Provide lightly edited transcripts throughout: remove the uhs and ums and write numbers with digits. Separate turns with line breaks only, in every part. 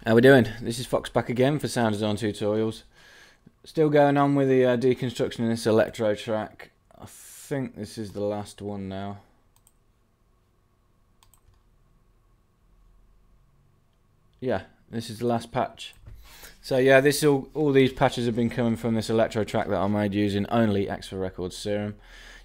How we doing? This is Fox back again for sound design tutorials. Still going on with the deconstruction of this electro track. I think this is the last one now. Yeah, this is the last patch. So yeah, this all these patches have been coming from this electro track that I made using only Xfer Records Serum.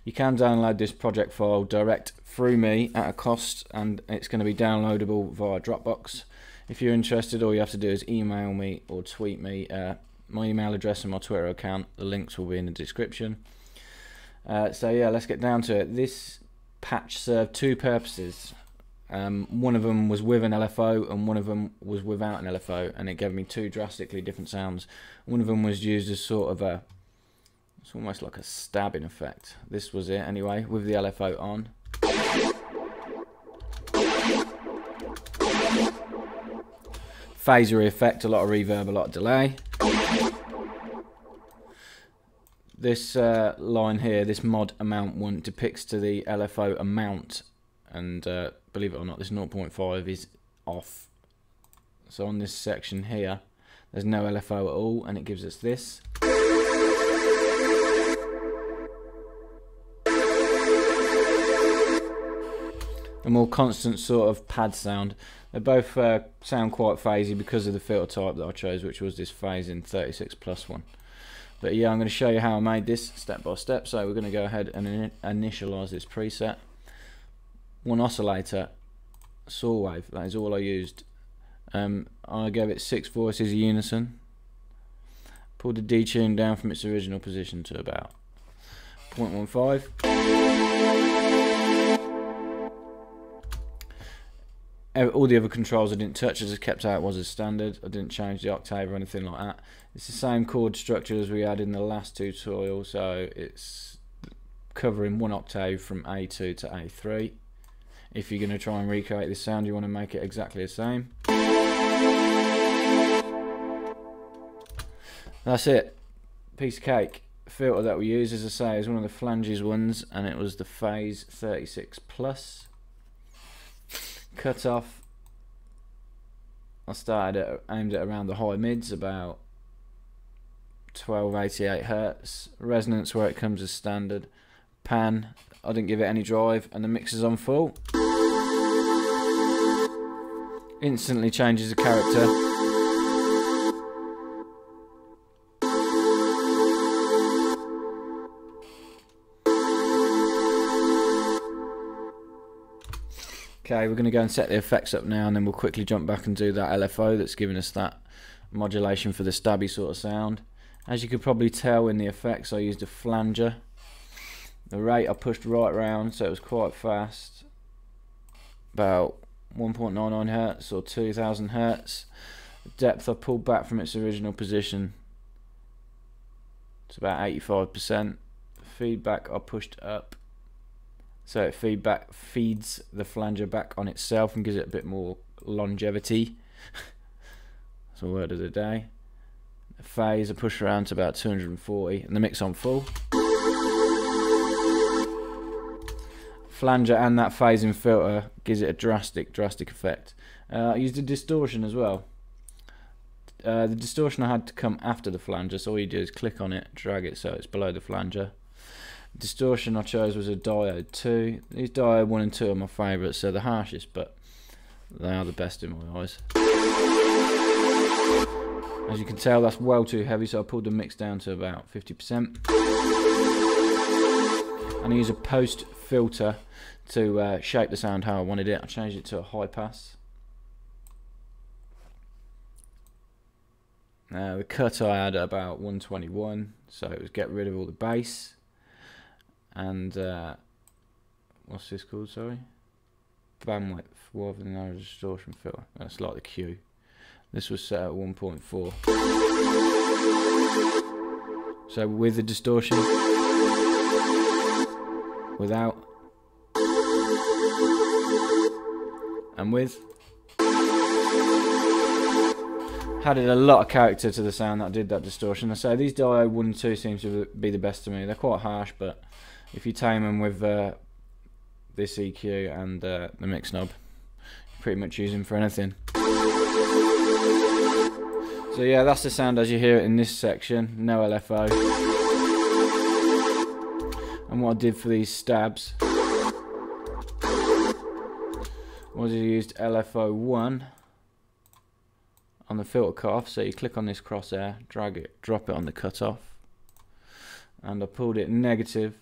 You can download this project file direct through me at a cost, and it's going to be downloadable via Dropbox. If you're interested, all you have to do is email me or tweet me. My email address and my Twitter account, the links will be in the description. So yeah, let's get down to it. This patch served two purposes. One of them was with an LFO and one of them was without an LFO, and it gave me two drastically different sounds. One of them was used as sort of a, it's almost like a stabbing effect. This was it anyway, with the LFO on. Phaser effect, a lot of reverb, a lot of delay. This line here, this mod amount one, depicts to the LFO amount, and believe it or not, this 0.5 is off. So on this section here, there's no LFO at all, and it gives us this. A more constant sort of pad sound. They both sound quite phasey because of the filter type that I chose, which was this phasing 36+ one. But yeah, I'm going to show you how I made this step by step. So we're going to go ahead and initialize this preset. One oscillator, saw wave, that is all I used. I gave it 6 voices unison. Pulled the detune down from its original position to about 0.15. All the other controls I didn't touch, I just kept how it was as standard. I didn't change the octave or anything like that. It's the same chord structure as we had in the last tutorial, so it's covering one octave from A2 to A3. If you're going to try and recreate this sound, you want to make it exactly the same. That's it. Piece of cake. Filter that we use, as I say, is one of the flanges ones, and it was the Phase 36+. Cut off, I aimed it around the high mids, about 1288 Hz. Resonance where it comes as standard. Pan, I didn't give it any drive, and the mix is on full. Instantly changes the character. Okay, we're going to go and set the effects up now, and then we'll quickly jump back and do that LFO that's giving us that modulation for the stabby sort of sound. As you could probably tell in the effects, I used a flanger. The rate I pushed right round, so it was quite fast. About 1.99 Hz or 2000 Hz. The depth I pulled back from its original position. It's about 85%. Feedback I pushed up. So it feeds the flanger back on itself and gives it a bit more longevity. That's a word of the day. The phase I push around to about 240, and the mix on full. Flanger and that phasing filter gives it a drastic effect. I used a distortion as well. The distortion I had to come after the flanger, so all you do is click on it, drag it so it's below the flanger. Distortion I chose was a diode 2. These diode 1 and 2 are my favourites, so the harshest, but they are the best in my eyes. As you can tell, that's well too heavy, so I pulled the mix down to about 50%. And I use a post filter to shape the sound how I wanted it. I changed it to a high pass. The cut I had at about 121, so it was get rid of all the bass. And what's this called, sorry? Bandwidth rather than a distortion filter. That's like the Q. This was set at 1.4. So with the distortion, without, and with. Added a lot of character to the sound that did that distortion. I say these diode 1 and 2 seem to be the best to me. They're quite harsh, but if you tame them with this EQ and the mix knob, you pretty much use them for anything. So yeah, that's the sound as you hear it in this section, no LFO. And what I did for these stabs was I used LFO 1 on the filter cutoff. So you click on this crosshair, drag it, drop it on the cutoff, and I pulled it negative,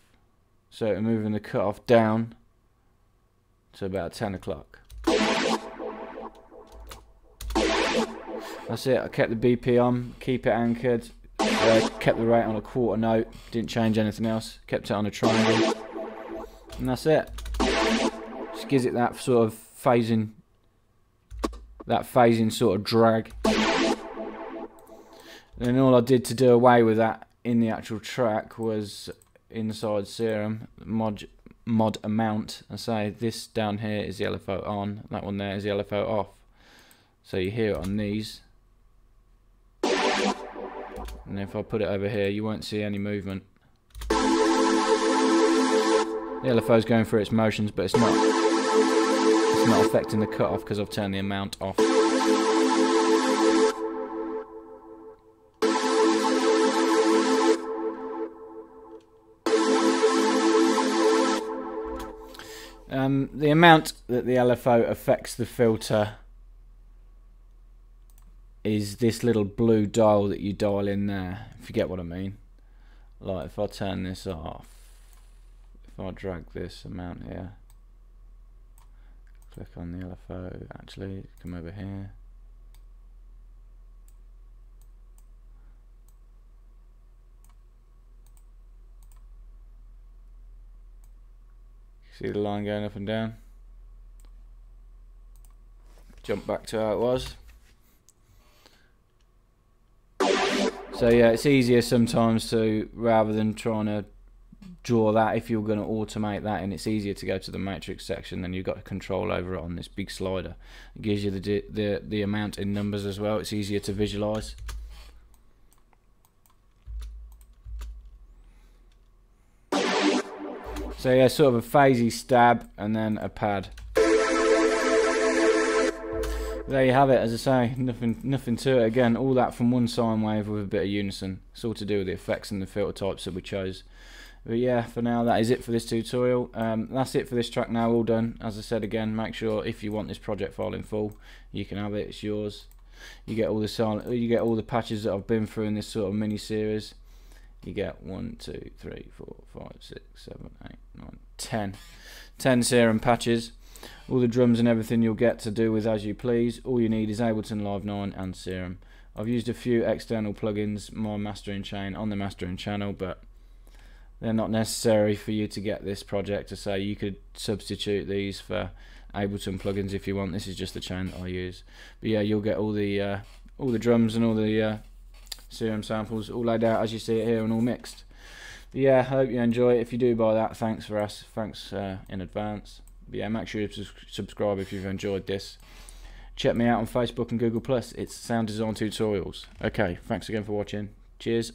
so I'm moving the cutoff down to about 10 o'clock. That's it. I kept the BP on, keep it anchored, kept the rate on a quarter note, didn't change anything else, kept it on a triangle, and that's it. Just gives it that sort of phasing sort of drag. And all I did to do away with that in the actual track was inside Serum mod amount, and say this down here is the LFO on, that one there is the LFO off. So you hear it on these, and if I put it over here, you won't see any movement. The LFO is going through its motions, but it's not affecting the cutoff because I've turned the amount off. The amount that the LFO affects the filter is this little blue dial that you dial in there, if you get what I mean. Like if I turn this off, if I drag this amount here, click on the LFO, actually come over here, see the line going up and down. Jump back to how it was. So yeah, it's easier sometimes to, rather than trying to draw that, if you're going to automate that, and it's easier to go to the matrix section, then you've got control over it on this big slider. It gives you the amount in numbers as well. It's easier to visualize. So yeah, sort of a phasey stab and then a pad. There you have it. As I say, nothing to it. Again, all that from one sine wave with a bit of unison. It's all to do with the effects and the filter types that we chose. But yeah, for now that is it for this tutorial. That's it for this track now, all done. As I said again, make sure if you want this project file in full, you can have it. It's yours. You get all the patches that I've been through in this sort of mini series. You get 1, 2, 3, 4, 5, 6, 7, 8, 9, 10 Serum patches. All the drums and everything you'll get to do with as you please. All you need is Ableton Live 9 and Serum. I've used a few external plugins, my mastering chain on the mastering channel, but they're not necessary for you to get this project. To say you could substitute these for Ableton plugins if you want. This is just the chain that I use. But yeah, you'll get all the drums and all the Serum samples all laid out as you see it here and all mixed. But yeah, I hope you enjoy it. If you do buy that, thanks in advance. But yeah, make sure you subscribe if you've enjoyed this. Check me out on Facebook and Google+. It's Sound Design Tutorials. Okay, thanks again for watching. Cheers.